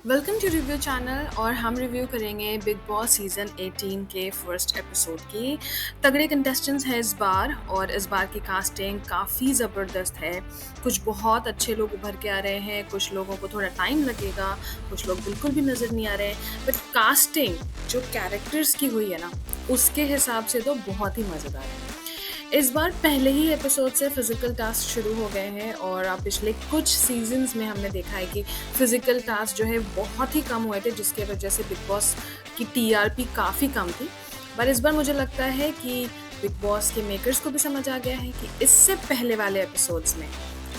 Welcome to review channel और हम review करेंगे बिग बॉस सीज़न 18 के फर्स्ट एपिसोड की। तगड़े कंटेस्टेंट्स हैं इस बार और इस बार की कास्टिंग काफ़ी ज़बरदस्त है। कुछ बहुत अच्छे लोग उभर के आ रहे हैं, कुछ लोगों को थोड़ा टाइम लगेगा, कुछ लोग बिल्कुल भी नज़र नहीं आ रहे हैं। बट कास्टिंग जो कैरेक्टर्स की हुई है ना, उसके हिसाब से तो बहुत ही मज़ेदार है। इस बार पहले ही एपिसोड से फिजिकल टास्क शुरू हो गए हैं और पिछले कुछ सीजन्स में हमने देखा है कि फिजिकल टास्क जो है बहुत ही कम हुए थे, जिसके वजह से बिग बॉस की टीआरपी काफ़ी कम थी। पर इस बार मुझे लगता है कि बिग बॉस के मेकर्स को भी समझ आ गया है कि इससे पहले वाले एपिसोड्स में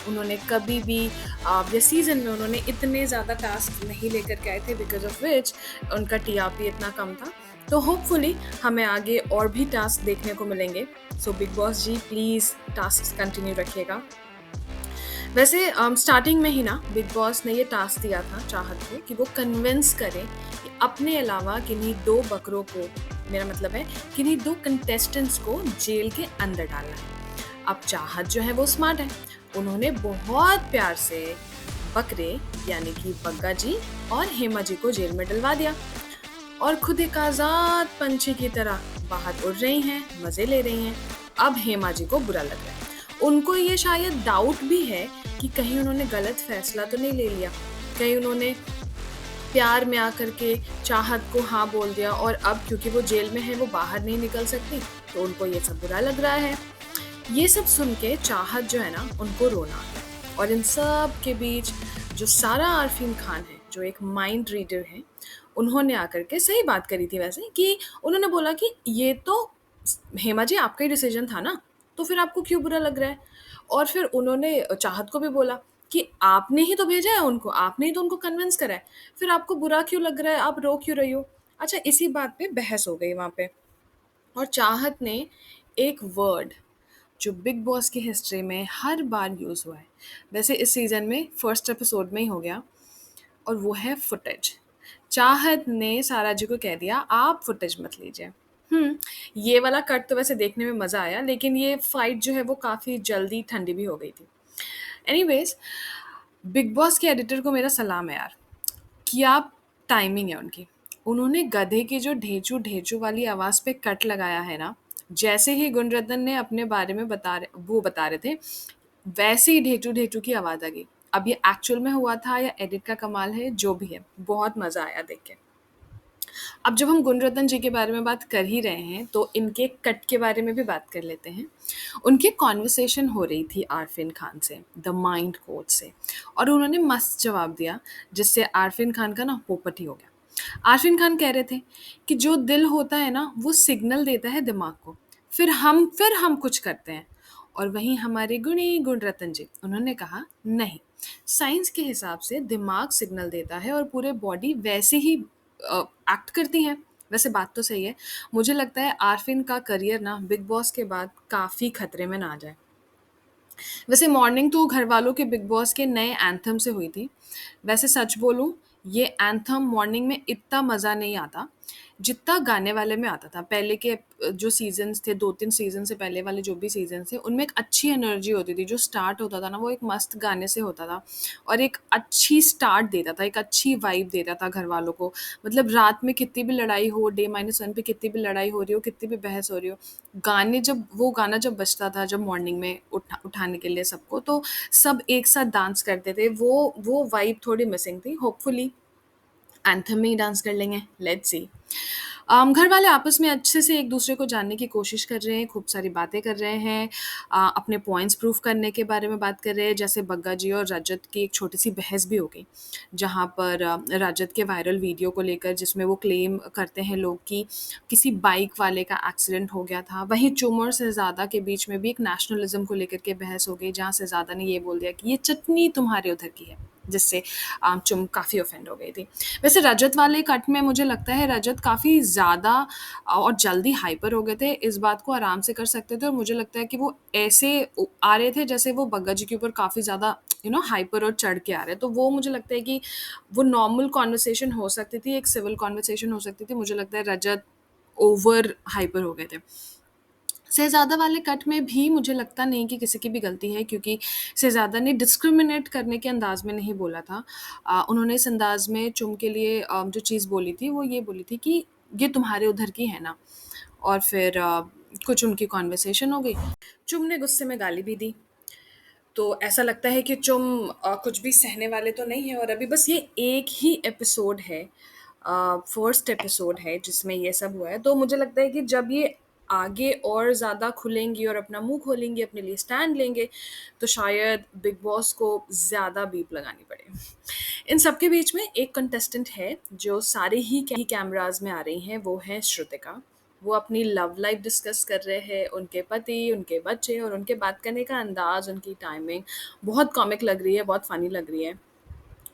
उन्होंने कभी भी या सीजन में उन्होंने इतने ज़्यादा टास्क नहीं लेकर के आए थे, बिकॉज ऑफ विच उनका टीआरपी इतना कम था। तो होपफुली हमें आगे और भी टास्क देखने को मिलेंगे। So Bigg Boss ji please task continue रखिएगा। वैसे स्टार्टिंग में ही ना बिग बॉस ने ये टास्क दिया था चाहत को कि वो कन्विंस करें कि अपने अलावा किन्हीं दो बकरों को, मेरा मतलब है किन्हीं दो कंटेस्टेंट्स को जेल के अंदर डालना है। अब चाहत जो है वो स्मार्ट है, उन्होंने बहुत प्यार से बकरे यानी कि बग्गा जी और हेमा जी को जेल में डलवा दिया और खुद एक आजाद पंछी की तरह बाहर उड़ रही हैं, मजे ले रही हैं। अब हेमा जी को बुरा लग रहा है, उनको ये शायद डाउट भी है कि कहीं उन्होंने गलत फैसला तो नहीं ले लिया, कहीं उन्होंने प्यार में आकर के चाहत को हाँ बोल दिया और अब क्योंकि वो जेल में है वो बाहर नहीं निकल सकती, तो उनको ये सब बुरा लग रहा है। ये सब सुन के चाहत जो है ना उनको रोना आता है और इन सब के बीच जो सारा आरफीन खान है जो एक माइंड रीडर है, उन्होंने आकर के सही बात करी थी वैसे, कि उन्होंने बोला कि ये तो हेमा जी आपका ही डिसीजन था ना, तो फिर आपको क्यों बुरा लग रहा है। और फिर उन्होंने चाहत को भी बोला कि आपने ही तो भेजा है उनको, आपने ही तो उनको कन्विंस करा है, फिर आपको बुरा क्यों लग रहा है, आप रो क्यों रही हो। अच्छा, इसी बात पे बहस हो गई वहाँ पे और चाहत ने एक वर्ड जो बिग बॉस की हिस्ट्री में हर बार यूज़ हुआ है, वैसे इस सीज़न में फर्स्ट एपिसोड में ही हो गया, और वो है फुटेज। चाहत ने सारा जी को कह दिया आप फुटेज मत लीजिए। ये वाला कट तो वैसे देखने में मज़ा आया, लेकिन ये फाइट जो है वो काफ़ी जल्दी ठंडी भी हो गई थी। एनीवेज, बिग बॉस के एडिटर को मेरा सलाम है यार, क्या टाइमिंग है उनकी। उन्होंने गधे की जो ढेंचू ढेंचू वाली आवाज़ पे कट लगाया है ना, जैसे ही गुणरत्न ने अपने बारे में बता रहे थे, वैसे ही ढेंचू ढेंचू की आवाज़ आ गई। अब ये एक्चुअल में हुआ था या एडिट का कमाल है, जो भी है, बहुत मज़ा आया देख के। अब जब हम गुणरत्न जी के बारे में बात कर ही रहे हैं तो इनके कट के बारे में भी बात कर लेते हैं। उनकी कॉन्वर्सेशन हो रही थी आरफिन खान से, द माइंड कोच से, और उन्होंने मस्त जवाब दिया, जिससे आरफिन खान का ना पोपट ही हो गया। आरफिन खान कह रहे थे कि जो दिल होता है ना वो सिग्नल देता है दिमाग को, फिर हम कुछ करते हैं। और वहीं हमारे गुणी गुणरत्न जी, उन्होंने कहा नहीं, साइंस के हिसाब से दिमाग सिग्नल देता है और पूरे बॉडी वैसे ही एक्ट करती हैं। वैसे बात तो सही है। मुझे लगता है आरफिन का करियर ना बिग बॉस के बाद काफ़ी खतरे में ना आ जाए। वैसे मॉर्निंग तो घर वालों के बिग बॉस के नए एंथम से हुई थी। वैसे सच बोलूँ, ये एंथम मॉर्निंग में इतना मज़ा नहीं आता जितना गाने वाले में आता था। पहले के जो सीजन्स थे, 2-3 सीज़न से पहले वाले जो भी सीज़न थे, उनमें एक अच्छी एनर्जी होती थी। जो स्टार्ट होता था ना, वो एक मस्त गाने से होता था और एक अच्छी स्टार्ट देता था, एक अच्छी वाइब देता था घर वालों को। मतलब रात में कितनी भी लड़ाई हो, डे -1 पे कितनी भी लड़ाई हो रही हो, कितनी भी बहस हो रही हो, वो गाना जब बजता था, जब मॉर्निंग में उठाने के लिए सबको, तो सब एक साथ डांस करते थे। वो वाइब थोड़ी मिसिंग थी। होपफुली एंथम में ही डांस कर लेंगे, लेट्स सी। घर वाले आपस में अच्छे से एक दूसरे को जानने की कोशिश कर रहे हैं, खूब सारी बातें कर रहे हैं, अपने पॉइंट्स प्रूव करने के बारे में बात कर रहे हैं। जैसे बग्गा जी और रजत की एक छोटी सी बहस भी हो गई, जहाँ पर रजत के वायरल वीडियो को लेकर, जिसमें वो क्लेम करते हैं लोग कि किसी बाइक वाले का एक्सीडेंट हो गया था। वहीं चुम और शहजादा के बीच में भी एक नेशनलिज्म को लेकर के बहस हो गई, जहाँ शहजादा ने ये बोल दिया कि ये चटनी तुम्हारे उधर की है, जिससे चुम काफ़ी ऑफेंड हो गई थी। वैसे रजत वाले कट में मुझे लगता है रजत काफ़ी ज़्यादा और जल्दी हाइपर हो गए थे। इस बात को आराम से कर सकते थे और मुझे लगता है कि वो ऐसे आ रहे थे जैसे वो बग्गा जी के ऊपर काफ़ी ज़्यादा हाइपर और चढ़ के आ रहे हैं। तो वो मुझे लगता है कि वो नॉर्मल कॉन्वर्सेशन हो सकती थी, एक सिविल कॉन्वर्सेशन हो सकती थी। मुझे लगता है रजत ओवर हाइपर हो गए थे। शहज़ादा वाले कट में भी मुझे लगता नहीं कि किसी की भी गलती है, क्योंकि शहज़ादा ने डिस्क्रिमिनेट करने के अंदाज़ में नहीं बोला था। उन्होंने इस अंदाज़ में चुम के लिए जो चीज़ बोली थी वो ये बोली थी कि ये तुम्हारे उधर की है ना? और फिर कुछ उनकी कन्वर्सेशन हो गई। चुम ने गुस्से में गाली भी दी। तो ऐसा लगता है कि चुम कुछ भी सहने वाले तो नहीं है, और अभी बस ये एक ही एपिसोड है, फर्स्ट एपिसोड है जिसमें ये सब हुआ है। तो मुझे लगता है कि जब ये आगे और ज़्यादा खुलेंगी और अपना मुंह खोलेंगी, अपने लिए स्टैंड लेंगे, तो शायद बिग बॉस को ज़्यादा बीप लगानी पड़े। इन सबके बीच में एक कंटेस्टेंट है जो सारे ही कैमराज में आ रही हैं, वो है श्रुतिका। वो अपनी लव लाइफ डिस्कस कर रहे हैं, उनके पति, उनके बच्चे, और उनके बात करने का अंदाज़, उनकी टाइमिंग बहुत कॉमिक लग रही है, बहुत फ़नी लग रही है।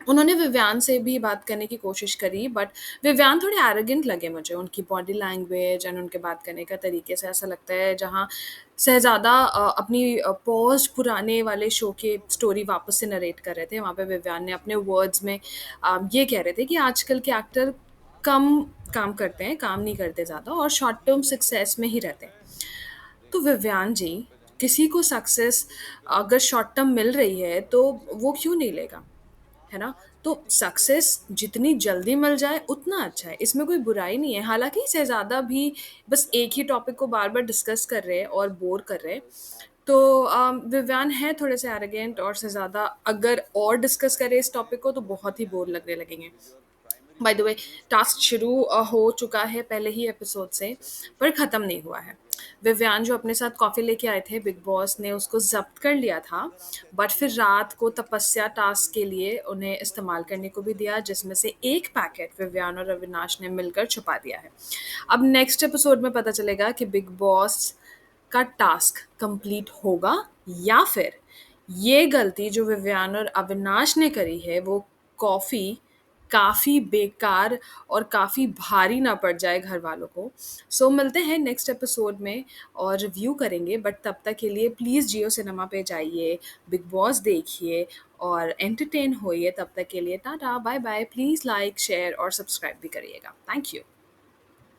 उन्होंने विवियान से भी बात करने की कोशिश करी, बट विवियान थोड़े एरोगेंट लगे मुझे, उनकी बॉडी लैंग्वेज एंड उनके बात करने का तरीके से ऐसा लगता है जहाँ शहज़ादा अपनी पॉज़्ड पुराने वाले शो के स्टोरी वापस से नरेट कर रहे थे, वहाँ पे विवियान ने अपने वर्ड्स में ये कह रहे थे कि आजकल के एक्टर कम काम करते हैं, काम नहीं करते ज़्यादा, और शॉर्ट टर्म सक्सेस में ही रहते हैं। तो विवियान जी, किसी को सक्सेस अगर शॉर्ट टर्म मिल रही है तो वो क्यों नहीं लेगा? है ना? तो सक्सेस जितनी जल्दी मिल जाए उतना अच्छा है, इसमें कोई बुराई नहीं है। हालाँकि शहज़ादा भी बस एक ही टॉपिक को बार-बार डिस्कस कर रहे हैं और बोर कर रहे हैं। तो विवियान है थोड़े-से एरोगेंट, और शहज़ादा अगर और डिस्कस करे इस टॉपिक को तो बहुत ही बोर लगने लगेंगे। बाय द वे, टास्क शुरू हो चुका है पहले ही एपिसोड से, पर ख़त्म नहीं हुआ है। विवियान जो अपने साथ कॉफ़ी लेके आए थे, बिग बॉस ने उसको ज़ब्त कर लिया था, बट फिर रात को तपस्या टास्क के लिए उन्हें इस्तेमाल करने को भी दिया, जिसमें से एक पैकेट विवियान और अविनाश ने मिलकर छुपा दिया है। अब नेक्स्ट एपिसोड में पता चलेगा कि बिग बॉस का टास्क कंप्लीट होगा, या फिर ये गलती जो विवियान और अविनाश ने करी है वो कॉफ़ी काफ़ी बेकार और काफ़ी भारी ना पड़ जाए घर वालों को। सो मिलते हैं नेक्स्ट एपिसोड में और रिव्यू करेंगे, बट तब तक के लिए प्लीज़ जियो सिनेमा पे जाइए, बिग बॉस देखिए और एंटरटेन होइए। तब तक के लिए tata, bye bye. Please like, share और सब्सक्राइब भी करिएगा। Thank you.